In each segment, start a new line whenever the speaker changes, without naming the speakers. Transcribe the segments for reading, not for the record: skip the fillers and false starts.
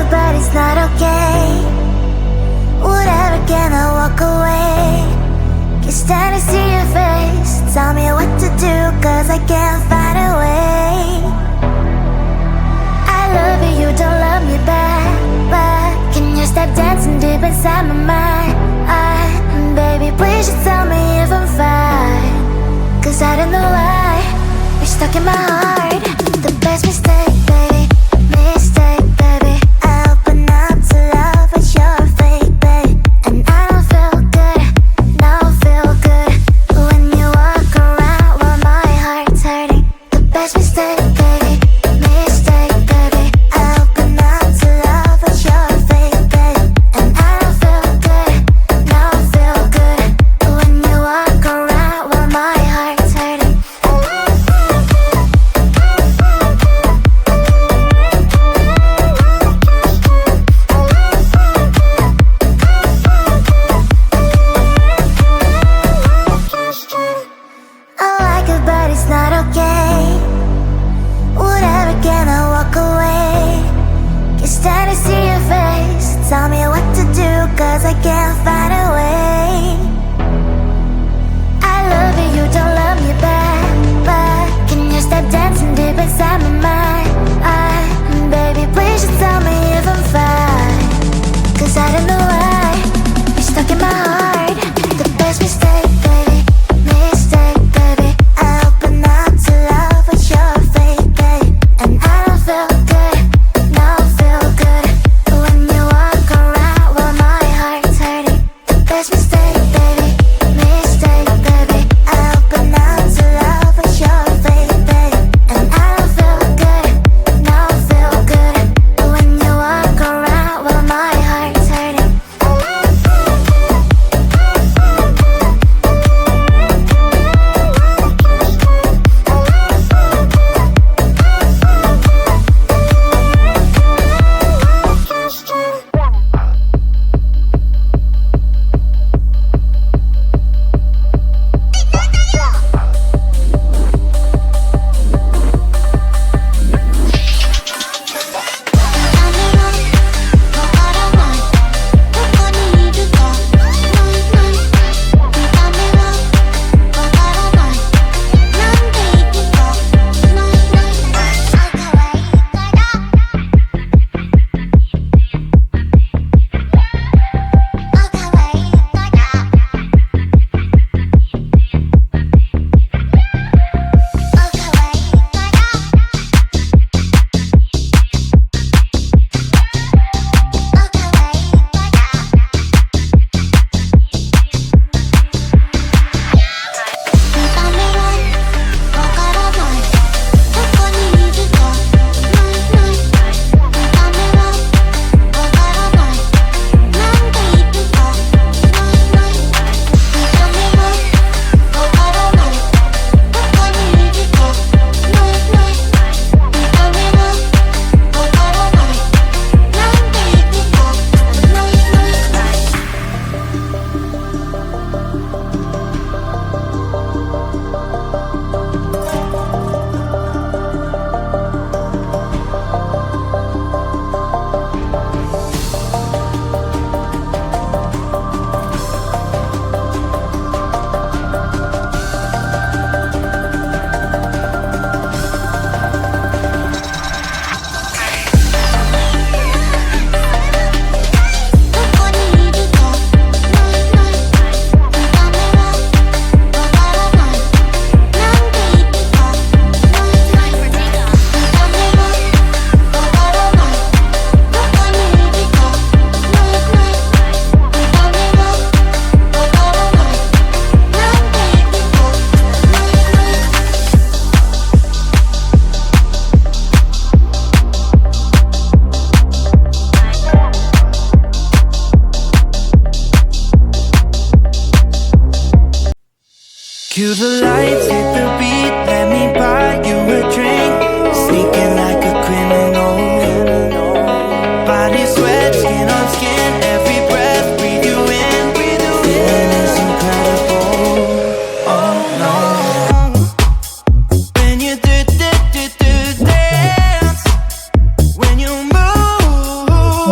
it, but it's not okay. Whatever, can I walk away? Can't stand to see your face. Tell me what to do, cause I can't find a way. I love you, you don't love me back, but can you stop dancing deep inside my mind? Baby, please just tell me if I'm fine, cause I don't know why you're stuck in my heart. The best mistake, baby, mistake, baby. I open up to love, but you're fake, baby. And I don't feel good, don't feel good when you walk around while my heart's hurting. The best mistake, baby, mistake, baby. I open up to love, but you're fake, baby. And I don't feel good, don't feel good when you walk around while my heart's hurting. I like it, but it's not okay. Whatever, can I walk away? Can't stand to see your face. Tell me what to do, cause I can't find a way. I love you, you don't love me back, but can you stop dancing deep inside my mind? Baby, please just tell me if I'm fine, cause I don't know why you're stuck in my heart. The best mistake, baby, mistake, baby. I open up to love, but you're fake, baby. And I don't feel good, don't feel good when you walk around while my heart's hurting. The best mistake, baby, mistake, baby. I open up to love, but you're fake, baby. And I don't feel good, don't feel good when you walk around while my heart's hurting.
Cue the lights, hit the beat, let me buy you a drink. Sneaking like a criminal. Body sweat, skin on skin, every breath, breathe you in. Feeling is incredible, oh no. When you do dance, when you move,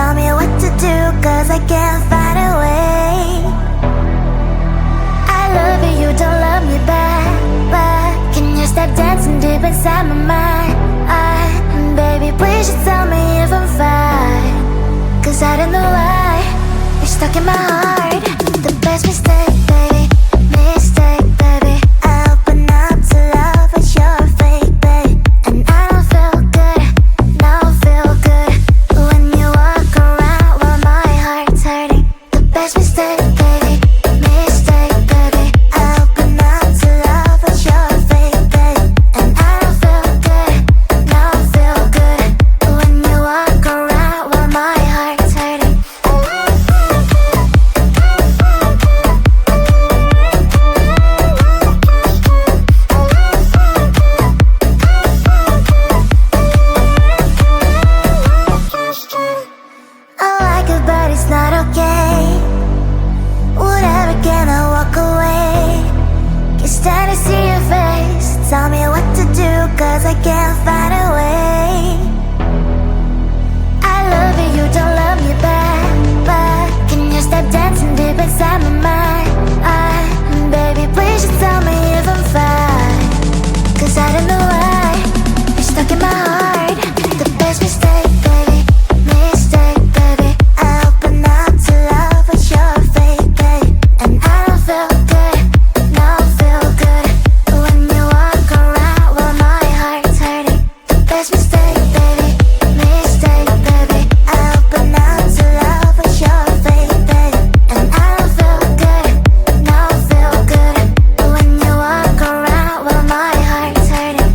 tell me what to do, cause I can't find a way. I love you, you don't love me back, but can you stop dancing deep inside my mind? Baby, please just tell me if I'm fine, cause I don't know why you're stuck in my heart. The best mistake, baby, mistake, baby. I open up to love, but you're fake, babe. And I don't feel good, no feel good when you walk around while my heart's hurting. The best mistake, baby, mistake, baby. I open up to love, but you're fake, babe. And I don't feel good, no feel good when you walk around while my heart's hurting. I like it, but it's not okay. Whatever, can I walk away? Can't stand to see your face. Tell me what to do, cause I can't find a way. I love you, you don't love me back, but can you stop dancing deep inside my mind? Baby, please just tell me if I'm fine, cause I don't know why you're stuck in my heart. The best mistake, baby, mistake, baby. I open up to love, but you're fake, babe. And I don't feel good, no feel good when you walk around while my heart's hurting. The best mistake, baby, mistake, baby. I open up to love, but you're fake, babe. And I don't feel good, no feel good when you walk around while my heart's hurting.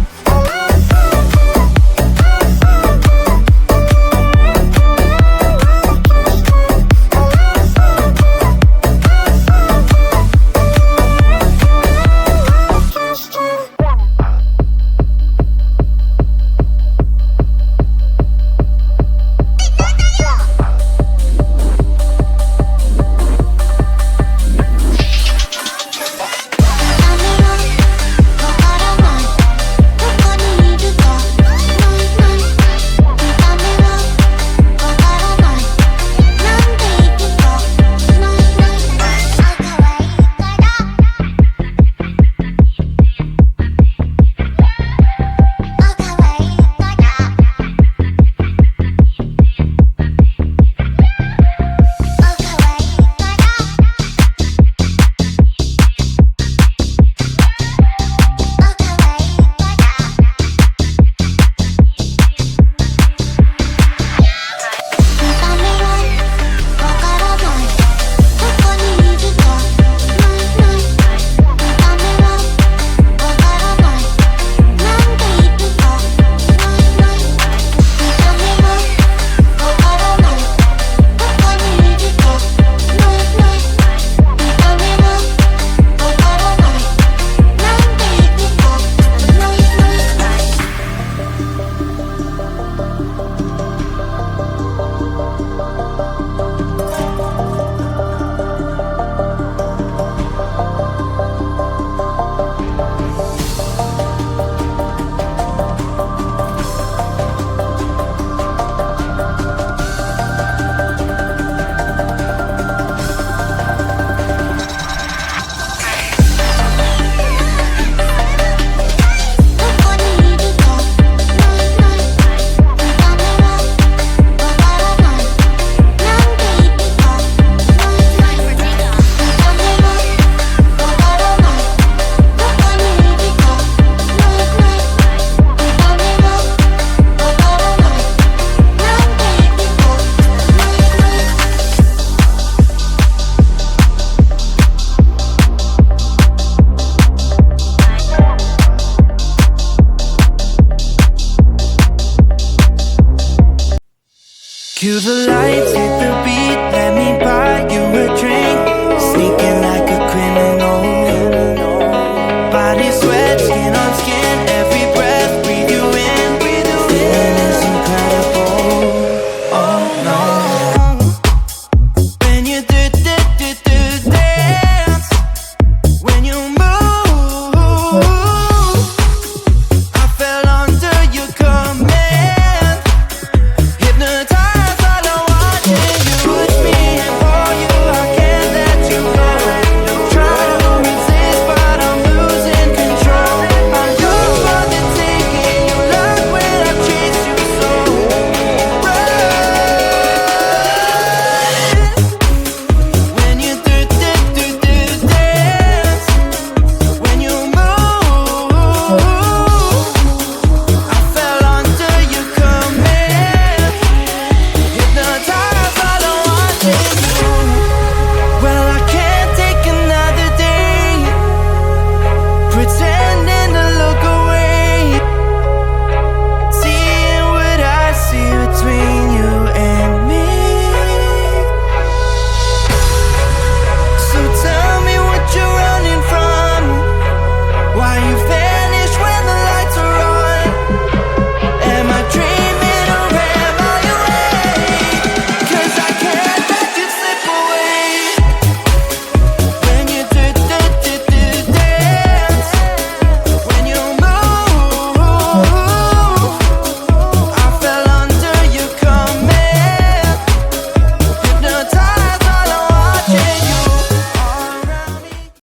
Cue the lights, hit the beat.